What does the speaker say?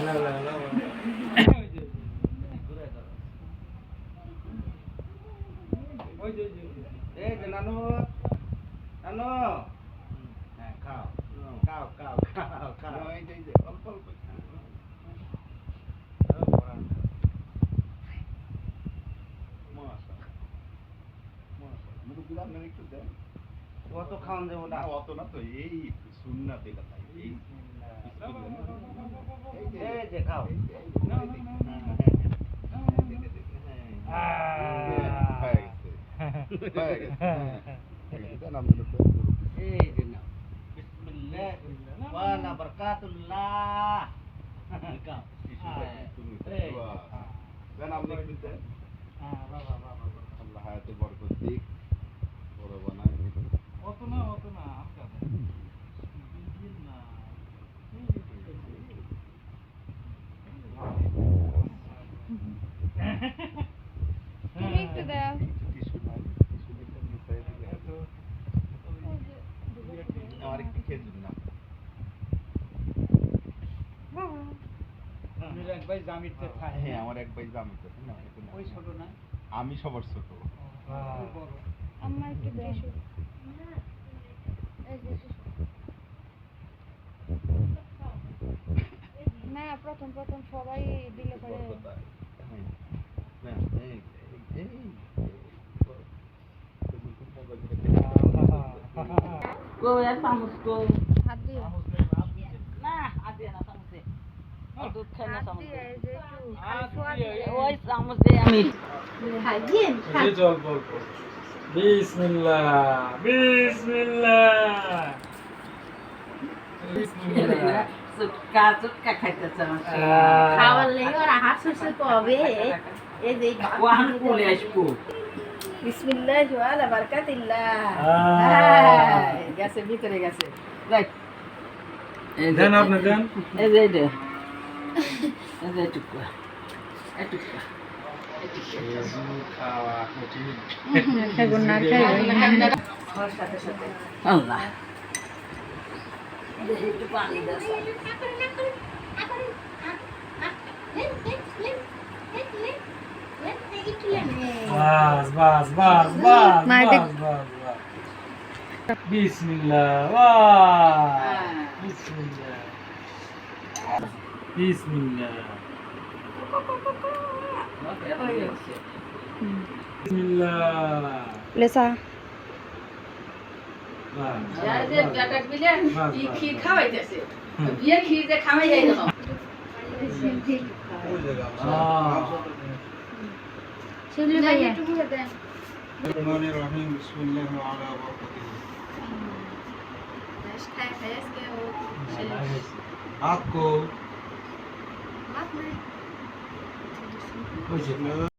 না না না ওই যে এই যে নানু নানু হ্যাঁ খাও খাও খাও খাও খাও এই যে অল্প অল্প অত খাওয়ান যাবো না অত না তো এই সুন্নাত এটা তাই এই যে খাও এই যে না বিসমিল্লাহ ওয়া বারাকাতুল্লাহ খাও দেন আপনি দিতে বাবা বাবা আল্লাহ হায়াতে বরকত দিক বড় বানায় অত না আমকা দিন না তুমি একটু দাও আমার একটু খেয়ে দিন না এক ভাই জামিতে থাকে হ্যাঁ আমার এক ভাই জামিতে না ওই ছোট না আমি সবার ছোট আমার একটু টিস্যু না প্রথম সবাই দিলে পরে হাত দিয়ে না আদে না সামসে দুধ খাই না হাত সামসে দিয়ে এই যে একটু ছোঁয়া দিয়ে ওই সামস দে আমি খাইয়েন এই জল বল বিসমিল্লাহ বিসমিল্লাহ বিসমিল্লাহ সুটকা খাইতেছে আমার খাওয়ার লেগে ওরা হাসছে কবে এই যে ওয়ান কোলে আসবো বিসমিল্লাহ ওয়া বারাকাতুল্লাহ গেছে ভিতরে গেছে রাইট দেন আপনি দেন এই যে এই যে টুকরা টুকরা খাওয়া কঠিন খাইবো না সাথে সাথে আল্লাহ একটু পানি দাও বাস বিসমিল্লাহ বিসমিল্লাহ বিসমিল্লাহ বিসমিল্লাহ লেসা ক্ষীর খাওয়াইতেছে বিয়ে ক্ষীর যে খাওয়াই যাই না শিউলি ভাইয়া Bismillahirrahmanirrahim. Bismillahirrahmanirrahim. Aku. ওই যে